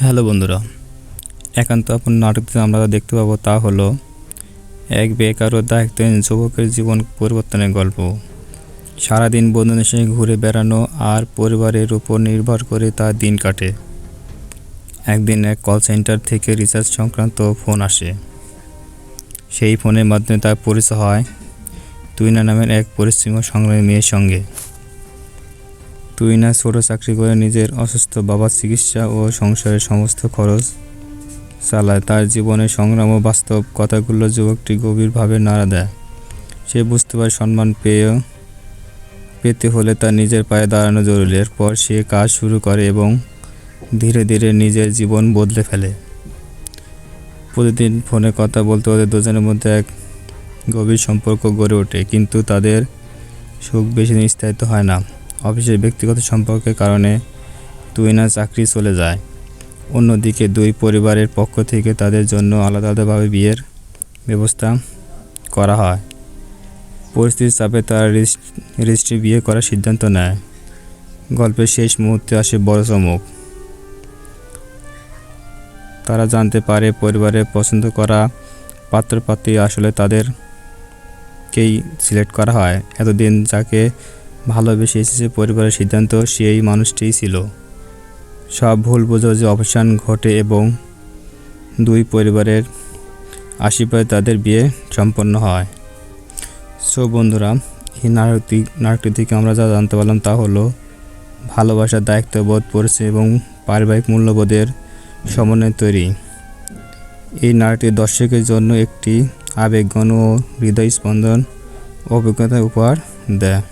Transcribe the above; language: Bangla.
হ্যালো বন্ধুরা, একান্ত আপন নাটকটিতে আমরা দেখতে পাবো তা হলো এক বেকার ও দায়িত্বহীন যুবকের জীবন পরিবর্তনের গল্প। সারাদিন বন্ধুদের সঙ্গে ঘুরে বেড়ানো আর পরিবারের উপর নির্ভর করে তার দিন কাটে। একদিন এক কল সেন্টার থেকে রিচার্জ সংক্রান্ত ফোন আসে। সেই ফোনের মাধ্যমে তার পরিচয় হয় তুইনা নামের এক পরিশ্রমী সংগ্রামী মেয়ের সঙ্গে। তুইনা ছোট চাকরি করে নিজের অসুস্থ বাবার চিকিৎসা ও সংসারের সমস্ত খরচ চালায়। তার জীবনের সংগ্রাম ও বাস্তব কথাগুলো যুবকটি গভীরভাবে নাড়া দেয়। সে বুঝতে পারে সম্মান পেতে হলে তার নিজের পায়ে দাঁড়ানো জরুরি। এরপর সে কাজ শুরু করে এবং ধীরে ধীরে নিজের জীবন বদলে ফেলে। প্রতিদিন ফোনে কথা বলতে ওদের দুজনের মধ্যে এক গভীর সম্পর্ক গড়ে ওঠে, কিন্তু তাদের সুখ বেশি দিন স্থায়িত্ব হয় না। অফিসের ব্যক্তিগত সম্পর্কের কারণে তুইনার চাকরি চলে যায়। অন্যদিকে দুই পরিবারের পক্ষ থেকে তাদের জন্য আলাদা আলাদাভাবে বিয়ের ব্যবস্থা করা হয়। পরিস্থিতির চাপে তারা রেজিস্ট্রি বিয়ে করার সিদ্ধান্ত নেয়। গল্পের শেষ মুহূর্তে আসে বড় চমক। তারা জানতে পারে পরিবারের পছন্দ করা পাত্রপাত্রী আসলে তাদেরকেই সিলেক্ট করা হয়। এতদিন যাকে ভালোবেসে এসেছে পরিবারের সিদ্ধান্ত সেই মানুষটিই ছিল। সব ভুল বোঝাবুঝি অবসান ঘটে এবং দুই পরিবারের আশীর্বাদে তাদের বিয়ে সম্পন্ন হয়। সো বন্ধুরা, এই নাটকটি থেকে আমরা যা জানতে পারলাম তা হলো ভালোবাসা, দায়িত্ববোধ, পরিচয় এবং পারিবারিক মূল্যবোধের সমন্বয়ে তৈরি। এই নাটকটি দর্শকের জন্য একটি আবেগঘন ও হৃদয়স্পন্দন অভিজ্ঞতা উপহার দেয়।